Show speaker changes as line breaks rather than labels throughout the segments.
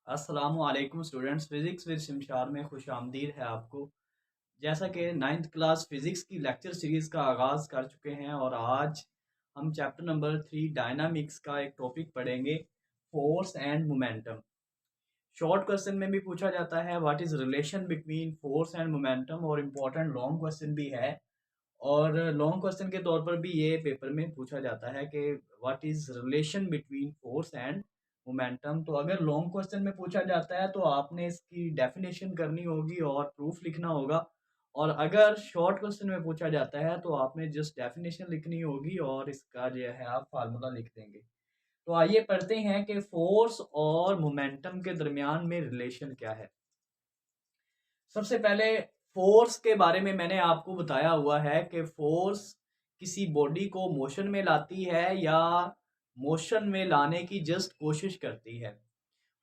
अस्सलामुअलैकुम students, physics with Shamshad में खुशामदीद है आपको। जैसा कि 9th क्लास फ़िज़िक्स की लेक्चर सीरीज़ का आगाज़ कर चुके हैं और आज हम चैप्टर नंबर 3 डायनामिक्स का एक टॉपिक पढ़ेंगे, force and momentum. Short question में भी पूछा जाता है what is relation between force and momentum और इम्पोर्टेंट लॉन्ग क्वेश्चन भी है। और लॉन्ग क्वेश्चन के तौर पर भी ये पेपर में पूछा जाता है कि what is relation between force and momentum. तो अगर लॉन्ग क्वेश्चन में पूछा जाता है तो आपने इसकी डेफिनेशन करनी होगी और प्रूफ लिखना होगा। और अगर शॉर्ट क्वेश्चन में पूछा जाता है तो आपने जस्ट डेफिनेशन लिखनी होगी और इसका जो है आप फार्मूला लिख देंगे। तो आइए पढ़ते हैं कि फ़ोर्स और मोमेंटम के दरमियान में रिलेशन क्या है। सबसे पहले फ़ोर्स के बारे में मैंने आपको बताया हुआ है कि फ़ोर्स किसी बॉडी को मोशन में लाती है या मोशन में लाने की जस्ट कोशिश करती है।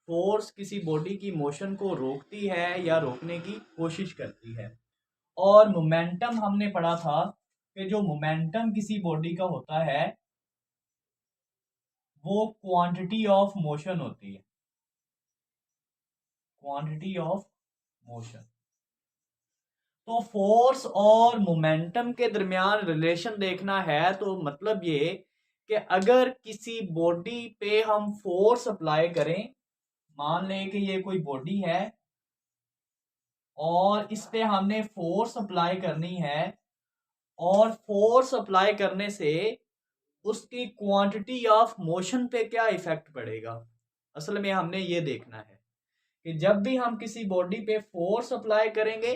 फ़ोर्स किसी बॉडी की मोशन को रोकती है या रोकने की कोशिश करती है। और मोमेंटम हमने पढ़ा था कि जो मोमेंटम किसी बॉडी का होता है वो क्वांटिटी ऑफ मोशन होती है। Quantity of motion. तो फोर्स और मोमेंटम के दरमियान रिलेशन देखना है तो मतलब ये कि अगर किसी बॉडी पे हम फोर्स अप्लाई करें, मान लें कि ये कोई बॉडी है और इस पे हमने फोर्स अप्लाई करनी है और फोर्स अप्लाई करने से उसकी क्वांटिटी ऑफ मोशन पे क्या इफेक्ट पड़ेगा। असल में हमने ये देखना है कि जब भी हम किसी बॉडी पे फोर्स अप्लाई करेंगे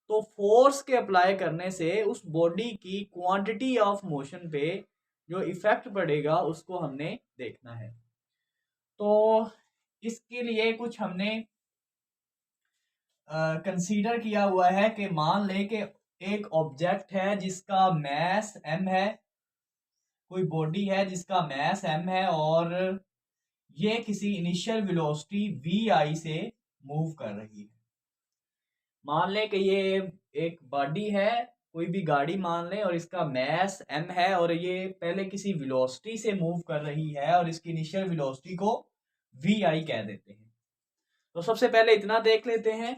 तो फोर्स के अप्लाई करने से उस बॉडी की क्वांटिटी ऑफ मोशन पे जो इफेक्ट पड़ेगा उसको हमने देखना है। तो इसके लिए कुछ हमने कंसीडर किया हुआ है कि मान लें कि एक ऑब्जेक्ट है जिसका मैस m है, कोई बॉडी है जिसका मैस m है और ये किसी इनिशियल वेलोसिटी vi से मूव कर रही है। मान लें कि ये एक बॉडी है, कोई भी गाड़ी मान लें और इसका मैस m है और ये पहले किसी वेलोसिटी से मूव कर रही है और इसकी इनिशियल वेलोसिटी को vi कह देते हैं। तो सबसे पहले इतना देख लेते हैं,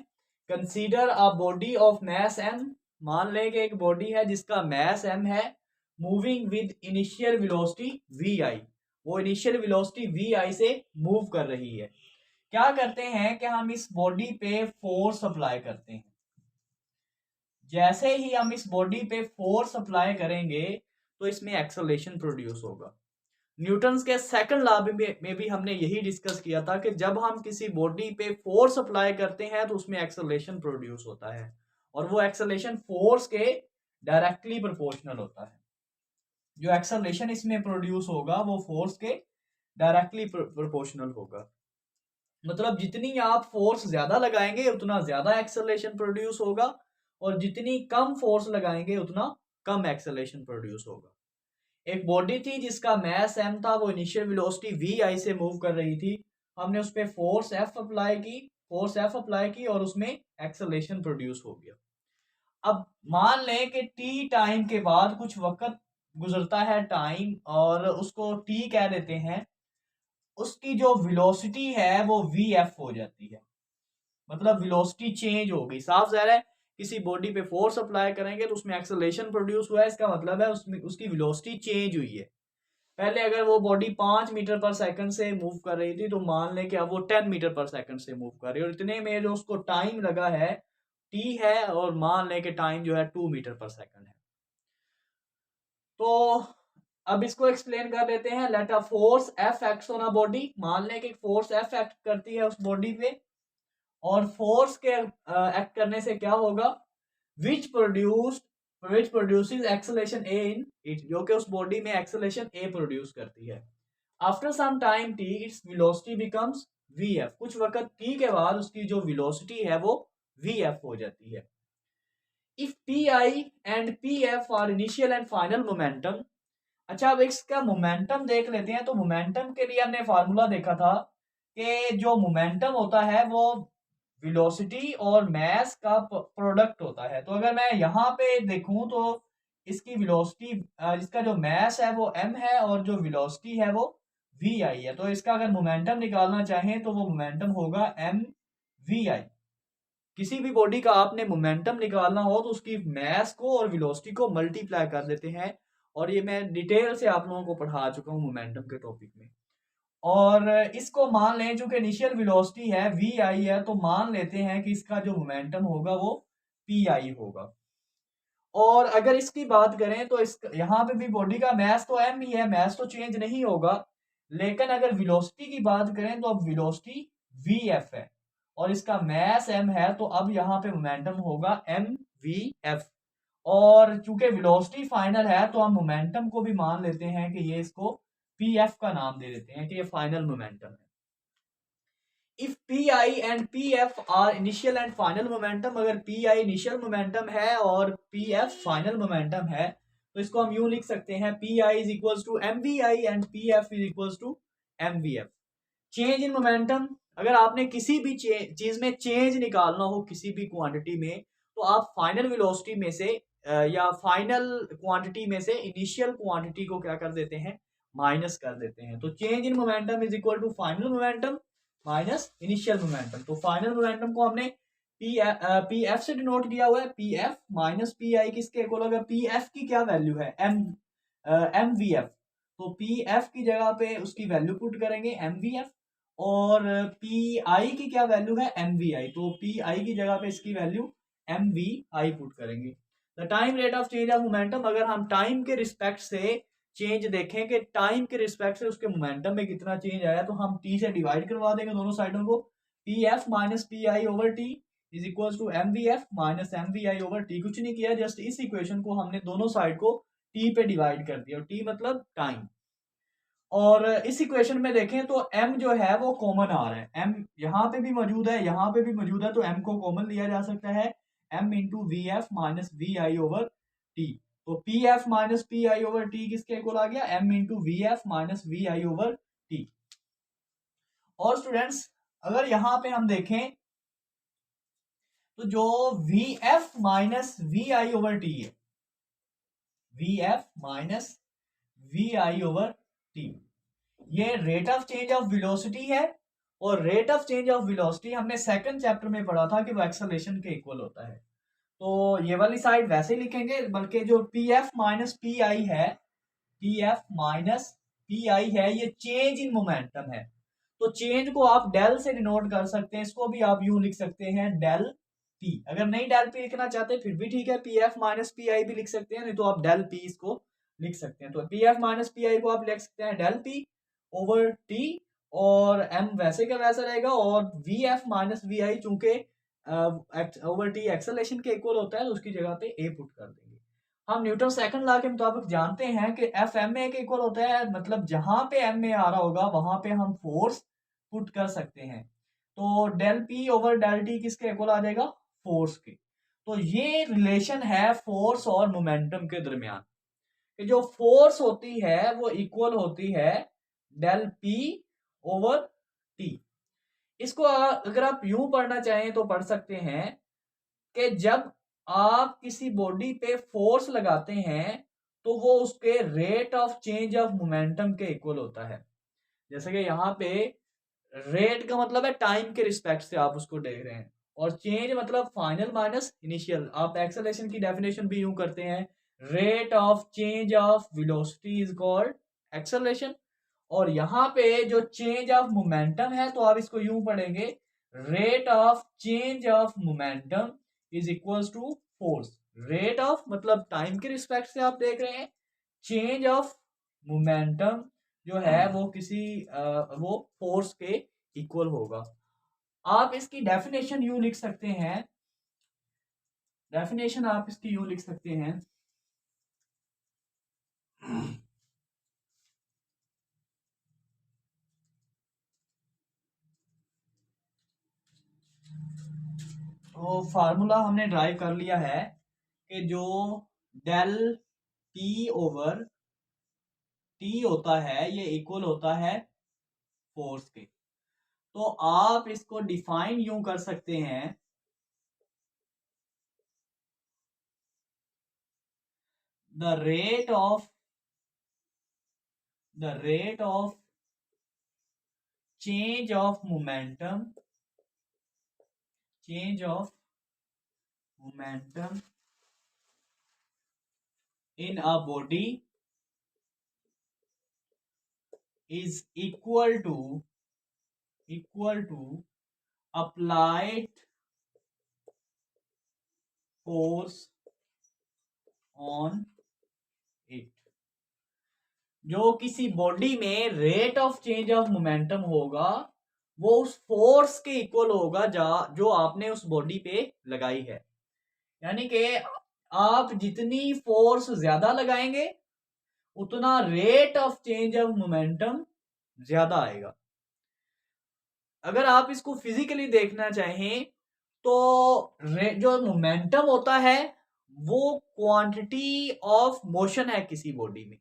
consider a body of mass m। मान लें कि एक बॉडी है जिसका मैस m है, moving with initial velocity vi। वो इनिशियल वेलोसिटी vi से मूव कर रही है। क्या करते हैं कि हम इस बॉडी पे फोर्स अप्लाई करते हैं। जैसे ही हम इस बॉडी पे फोर्स अप्लाई करेंगे तो इसमें एक्सेलरेशन प्रोड्यूस होगा। न्यूटन्स के सेकंड लॉ में भी हमने यही डिस्कस किया था कि जब हम किसी बॉडी पे फोर्स अप्लाई करते हैं तो उसमें एक्सेलरेशन प्रोड्यूस होता है और वो एक्सेलरेशन फोर्स के डायरेक्टली प्रोपोर्शनल होता है। जो एक्सेलरेशन इसमें प्रोड्यूस होगा वो फोर्स के डायरेक्टली प्रोपोर्शनल होगा। मतलब जितनी आप फोर्स ज्यादा लगाएंगे उतना ज्यादा एक्सेलरेशन प्रोड्यूस होगा और जितनी कम फोर्स लगाएंगे उतना कम एक्सेलरेशन प्रोड्यूस होगा। एक बॉडी थी जिसका मैस m था, वो इनिशियल वेलोसिटी vi से मूव कर रही थी। हमने उस पर फोर्स f अप्लाई की और उसमें एक्सेलरेशन प्रोड्यूस हो गया। अब मान लें कि t टाइम के बाद कुछ वक्त गुजरता है टाइम और उसको t कह देते हैं, उसकी जो वेलोसिटी है वो vf हो जाती है। मतलब वेलोसिटी चेंज हो गई। साफ ज़ाहिर है किसी बॉडी पे फोर्स अप्लाई करेंगे तो उसमें एक्सेलरेशन प्रोड्यूस हुआ है, इसका मतलब है उसमें उसकी वेलोसिटी चेंज हुई है। पहले अगर वो बॉडी 5 मीटर पर सेकंड से मूव कर रही थी तो मान लें कि अब वो 10 मीटर पर सेकंड से मूव कर रही है और इतने में जो उसको टाइम लगा है टी है और मान लें कि टाइम जो है 2 मीटर पर सेकंड है। तो अब इसको एक्सप्लेन कर देते हैं। Let a force F acts on a body. मान लें कि फोर्स एफ एक्ट करती है उस बॉडी पे और फोर्स के एक्ट करने से क्या होगा, which produces acceleration A in it, जो कि उस बॉडी में एक्सेलरेशन ए प्रोड्यूस करती है। After some time t its velocity becomes vf। कुछ वक्त t के बाद उसकी जो वेलोसिटी है वो vf हो जाती है। If pi and pf are initial and final momentum. अच्छा, अब इसका मोमेंटम देख लेते हैं। तो मोमेंटम के लिए हमने फार्मूला देखा था कि जो मोमेंटम होता है वो वेलोसिटी और मास का प्रोडक्ट होता है। तो अगर मैं यहाँ पे देखूं तो इसकी वेलोसिटी, इसका जो मास है वो m है और जो वेलोसिटी है वो वी आई है, तो इसका अगर मोमेंटम निकालना चाहें तो वो मोमेंटम होगा एम वी आई। किसी भी बॉडी का आपने मोमेंटम निकालना हो तो उसकी मास को और वेलोसिटी को मल्टीप्लाई कर देते हैं, और ये मैं डिटेल से आप लोगों को पढ़ा चुका हूँ मोमेंटम के टॉपिक में। और इसको मान लें चूंकि इनिशियल वेलोसिटी है वी आई है, तो मान लेते हैं कि इसका जो मोमेंटम होगा वो पी आई होगा। और अगर इसकी बात करें तो इस यहाँ पे भी बॉडी का मास तो एम ही है, मास तो चेंज नहीं होगा, लेकिन अगर वेलोसिटी की बात करें तो अब वेलोसिटी वी एफ है और इसका मास एम है, तो अब यहाँ पे मोमेंटम होगा एम वी एफ। और चूंकि वेलोसिटी फाइनल है तो हम मोमेंटम को भी मान लेते हैं कि ये इसको पी एफ का नाम दे देते हैं कि ये फाइनल मोमेंटम है। If P I and p F R initial and final momentum, अगर पी आई इनिशियल मोमेंटम है और पी एफ फाइनल मोमेंटम है, तो इसको हम यूं लिख सकते हैं p i is equals to m we i and p f is equals to m v f. Change in momentum, अगर आपने किसी भी चीज में चेंज निकालना हो किसी भी क्वांटिटी में, तो आप फाइनल वेलोसिटी में से या फाइनल क्वांटिटी में से इनिशियल क्वांटिटी को क्या कर देते हैं, माइनस कर देते हैं। तो change in momentum is equal to final momentum minus initial momentum. तो फाइनल मोमेंटम को हमने पी एफ से डिनोट किया हुआ है, P F minus P i किसके इक्वल होगा, पी एफ की क्या वैल्यू है एम वी एफ, तो पी एफ की जगह पे उसकी वैल्यू पुट करेंगे एम वी एफ, और पी आई की क्या वैल्यू है एम वी आई, तो पी आई की जगह पे इसकी value M we I put करेंगे। The time rate of change of momentum, अगर हम टाइम के रिस्पेक्ट से चेंज देखें कि टाइम के रिस्पेक्ट से उसके मोमेंटम में कितना चेंज आया, तो हम टी से डिवाइड करवा देंगे दोनों साइडों को, p F minus P I over t is equal to m v F minus m we I over t. कुछ नहीं किया, जस्ट इस इक्वेशन को हमने दोनों साइड को टी पे डिवाइड कर दिया, टी मतलब टाइम। और इस इक्वेशन में देखें तो m जो है वो कॉमन आ रहा है, m यहाँ पे भी मौजूद है यहाँ पे भी मौजूद है, तो m को कॉमन लिया जा सकता है, m into V F minus V आई ओवर टी। तो P F minus P I over T किसके इक्वल आ गया, m into V F minus V आई ओवर टी। और स्टूडेंट्स अगर यहाँ पे हम देखें तो जो वी एफ माइनस वी आई ओवर टी है, वी एफ माइनस वी आई ओवर टी, ये rate of change of velocity है, और rate of change of velocity हमने सेकंड चैप्टर में पढ़ा था कि वो एक्सेलरेशन के इक्वल होता है। तो ये वाली साइड वैसे ही लिखेंगे, बल्कि जो P F minus P I है, P F minus P I है, ये चेंज इन मोमेंटम है, तो चेंज को आप डेल से डिनोट कर सकते हैं, इसको भी आप यूं लिख सकते हैं डेल पी। अगर नहीं डेल पी लिखना चाहते फिर भी ठीक है, P F minus P I भी लिख सकते हैं, नहीं तो आप डेल पी इसको लिख सकते हैं। तो P F minus P I को आप लिख सकते हैं डेल पी ओवर टी, और एम वैसे का वैसा रहेगा, और वी एफ माइनस वी आई चूंकि ओवर टी एक्सेलरेशन के इक्वल होता है, तो उसकी जगह पे ए पुट कर देंगे। हम न्यूटन सेकंड लॉ के मुताबिक जानते हैं कि एफ एम ए के इक्वल होता है, मतलब जहां पे एम ए आ रहा होगा वहां पे हम फोर्स पुट कर सकते हैं। तो del p over del t किसके इक्वल आ जाएगा, फोर्स के। तो ये रिलेशन है फोर्स और मोमेंटम के दरमियान, कि जो फोर्स होती है वो इक्वल होती है डेल पी ओवर टी। इसको अगर आप यूं पढ़ना चाहें तो पढ़ सकते हैं कि जब आप किसी बॉडी पे फोर्स लगाते हैं तो वो उसके rate of change of momentum के इक्वल होता है। जैसे कि यहाँ पे रेट का मतलब है टाइम के रिस्पेक्ट से आप उसको देख रहे हैं, और चेंज मतलब फाइनल माइनस इनिशियल। आप एक्सेलरेशन की डेफिनेशन भी यूं करते हैं, rate of change of velocity is called acceleration. और यहाँ पे जो चेंज ऑफ मोमेंटम है तो आप इसको यूं पढ़ेंगे, rate of change of momentum is equals to force. Rate of मतलब टाइम के रिस्पेक्ट से आप देख रहे हैं, चेंज ऑफ मोमेंटम जो है वो किसी वो फोर्स के इक्वल होगा। आप इसकी डेफिनेशन यूं लिख सकते हैं, डेफिनेशन आप इसकी यूं लिख सकते हैं, तो फार्मूला हमने ड्राइव कर लिया है कि जो डेल पी ओवर टी होता है ये इक्वल होता है फोर्स के। तो आप इसको डिफाइन यूं कर सकते हैं, the rate of change of momentum in a body is equal to applied force on it। जो किसी बॉडी में rate of change of momentum होगा वो उस फोर्स के इक्वल होगा जो आपने उस बॉडी पे लगाई है। यानी कि आप जितनी फोर्स ज्यादा लगाएंगे उतना rate of change of momentum ज्यादा आएगा। अगर आप इसको फिजिकली देखना चाहें तो जो मोमेंटम होता है वो क्वांटिटी ऑफ मोशन है किसी बॉडी में,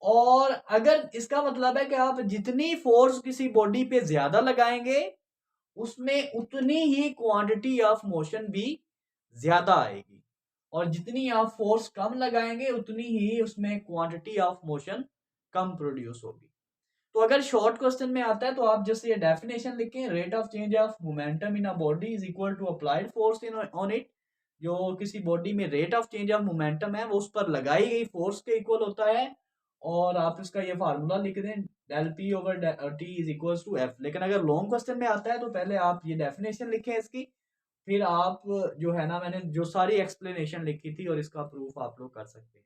और अगर इसका मतलब है कि आप जितनी फोर्स किसी बॉडी पे ज्यादा लगाएंगे उसमें उतनी ही क्वांटिटी ऑफ मोशन भी ज्यादा आएगी, और जितनी आप फोर्स कम लगाएंगे उतनी ही उसमें quantity of motion come produce होगी। तो अगर शॉर्ट क्वेश्चन में आता है तो आप जस्ट ये डेफिनेशन लिखें, rate of change of momentum in a body is equal to applied force in on it. जो किसी बॉडी में rate of change of momentum है वो उस पर लगाई गई फोर्स के इक्वल होता है, और आप इसका ये फार्मूला लिख दें del p over t is equal to F. लेकिन अगर लॉन्ग क्वेश्चन में आता है तो पहले आप ये डेफिनेशन लिखें इसकी, फिर आप जो है ना मैंने जो सारी एक्सप्लेनेशन लिखी थी और इसका प्रूफ आप लोग कर सकते हैं।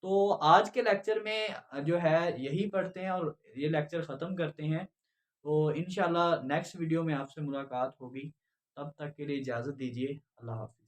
तो आज के लेक्चर में जो है यही पढ़ते हैं और ये लेक्चर ख़त्म करते हैं। तो इंशाल्लाह नेक्स्ट वीडियो में आपसे मुलाकात होगी, तब तक के लिए इजाज़त दीजिए। अल्लाह हाफ़िज़।